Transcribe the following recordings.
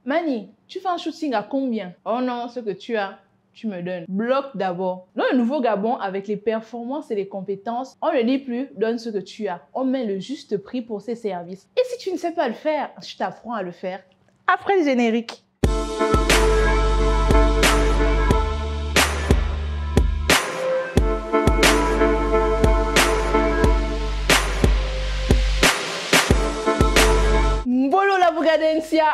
Mani, tu fais un shooting à combien? Oh non, ce que tu as, tu me donnes. Bloque d'abord. Dans le nouveau Gabon, avec les performances et les compétences, on ne dit plus donne ce que tu as. On met le juste prix pour ses services. Et si tu ne sais pas le faire, je t'apprends à le faire après le générique. Mbolo la Bougadensia.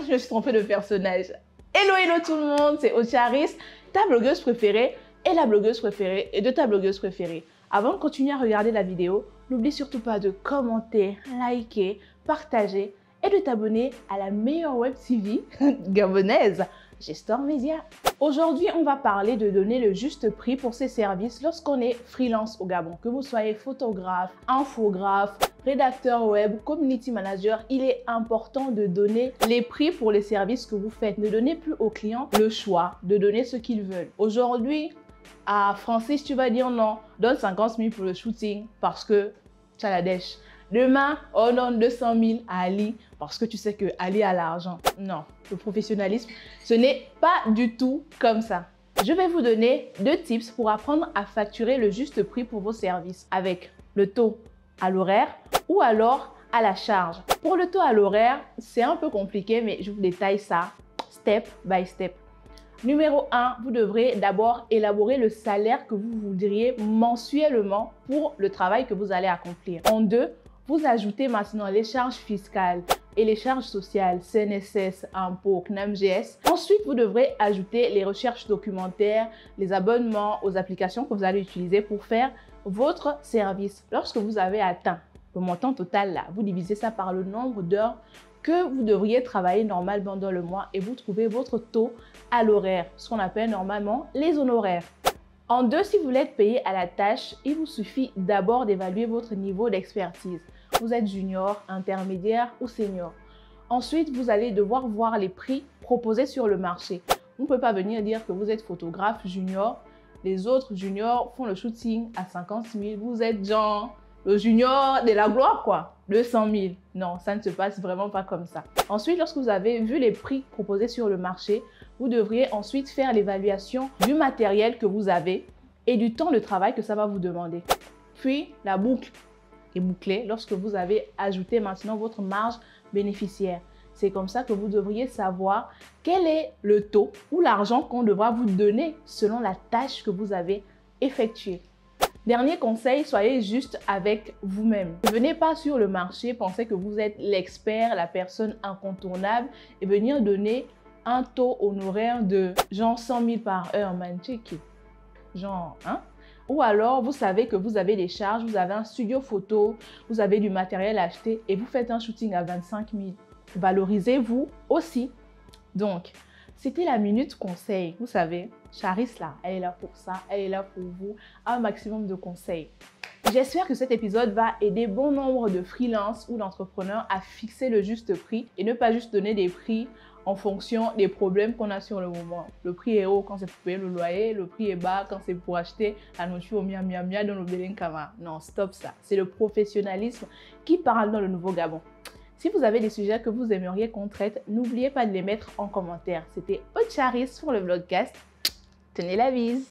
Je me suis trompée de personnage. Hello, hello tout le monde, c'est Ocharis, ta blogueuse préférée et la blogueuse préférée et de ta blogueuse préférée. Avant de continuer à regarder la vidéo, n'oublie surtout pas de commenter, liker, partager et de t'abonner à la meilleure web TV gabonaise, Gestor Media. Aujourd'hui, on va parler de donner le juste prix pour ses services lorsqu'on est freelance au Gabon. Que vous soyez photographe, infographe, rédacteur web, community manager, il est important de donner les prix pour les services que vous faites. Ne donnez plus aux clients le choix de donner ce qu'ils veulent. Aujourd'hui, à Francis, tu vas dire non, donne 50 000 pour le shooting parce que tu as la dèche. Demain, on donne 200 000 à Ali parce que tu sais que Ali a l'argent. Non, le professionnalisme, ce n'est pas du tout comme ça. Je vais vous donner 2 tips pour apprendre à facturer le juste prix pour vos services avec le taux à l'horaire ou alors à la charge. Pour le taux à l'horaire, c'est un peu compliqué, mais je vous détaille ça step by step. Numéro 1, vous devrez d'abord élaborer le salaire que vous voudriez mensuellement pour le travail que vous allez accomplir. En 2, vous ajoutez maintenant les charges fiscales et les charges sociales, CNSS, impôts, CNAMGS. Ensuite, vous devrez ajouter les recherches documentaires, les abonnements aux applications que vous allez utiliser pour faire votre service. Lorsque vous avez atteint le montant total là, vous divisez ça par le nombre d'heures que vous devriez travailler normalement dans le mois et vous trouvez votre taux à l'horaire, ce qu'on appelle normalement les honoraires. En 2, si vous voulez être payé à la tâche, il vous suffit d'abord d'évaluer votre niveau d'expertise. Vous êtes junior, intermédiaire ou senior. Ensuite, vous allez devoir voir les prix proposés sur le marché. Vous ne pouvez pas venir dire que vous êtes photographe junior. Les autres juniors font le shooting à 50 000. Vous êtes genre le junior de la gloire, quoi. 200 000. Non, ça ne se passe vraiment pas comme ça. Ensuite, lorsque vous avez vu les prix proposés sur le marché, vous devriez ensuite faire l'évaluation du matériel que vous avez et du temps de travail que ça va vous demander. Puis, la boucle est bouclée lorsque vous avez ajouté maintenant votre marge bénéficiaire. C'est comme ça que vous devriez savoir quel est le taux ou l'argent qu'on devra vous donner selon la tâche que vous avez effectuée. Dernier conseil, soyez juste avec vous-même. Ne venez pas sur le marché penser que vous êtes l'expert, la personne incontournable et venir donner un taux honoraire de genre 100 000 par heure, mancheki. Genre, hein? Ou alors, vous savez que vous avez des charges, vous avez un studio photo, vous avez du matériel à acheter et vous faites un shooting à 25 000. Valorisez-vous aussi. Donc, c'était la minute conseil. Vous savez, Charis là, elle est là pour ça, elle est là pour vous, un maximum de conseils. J'espère que cet épisode va aider bon nombre de freelances ou d'entrepreneurs à fixer le juste prix et ne pas juste donner des prix en fonction des problèmes qu'on a sur le moment. Le prix est haut quand c'est pour payer le loyer, le prix est bas quand c'est pour acheter la nourriture au miam miam miam dans le Belenkama. Non, stop ça. C'est le professionnalisme qui parle dans le nouveau Gabon. Si vous avez des sujets que vous aimeriez qu'on traite, n'oubliez pas de les mettre en commentaire. C'était Ocharis pour le vlogcast. Tenez la bise.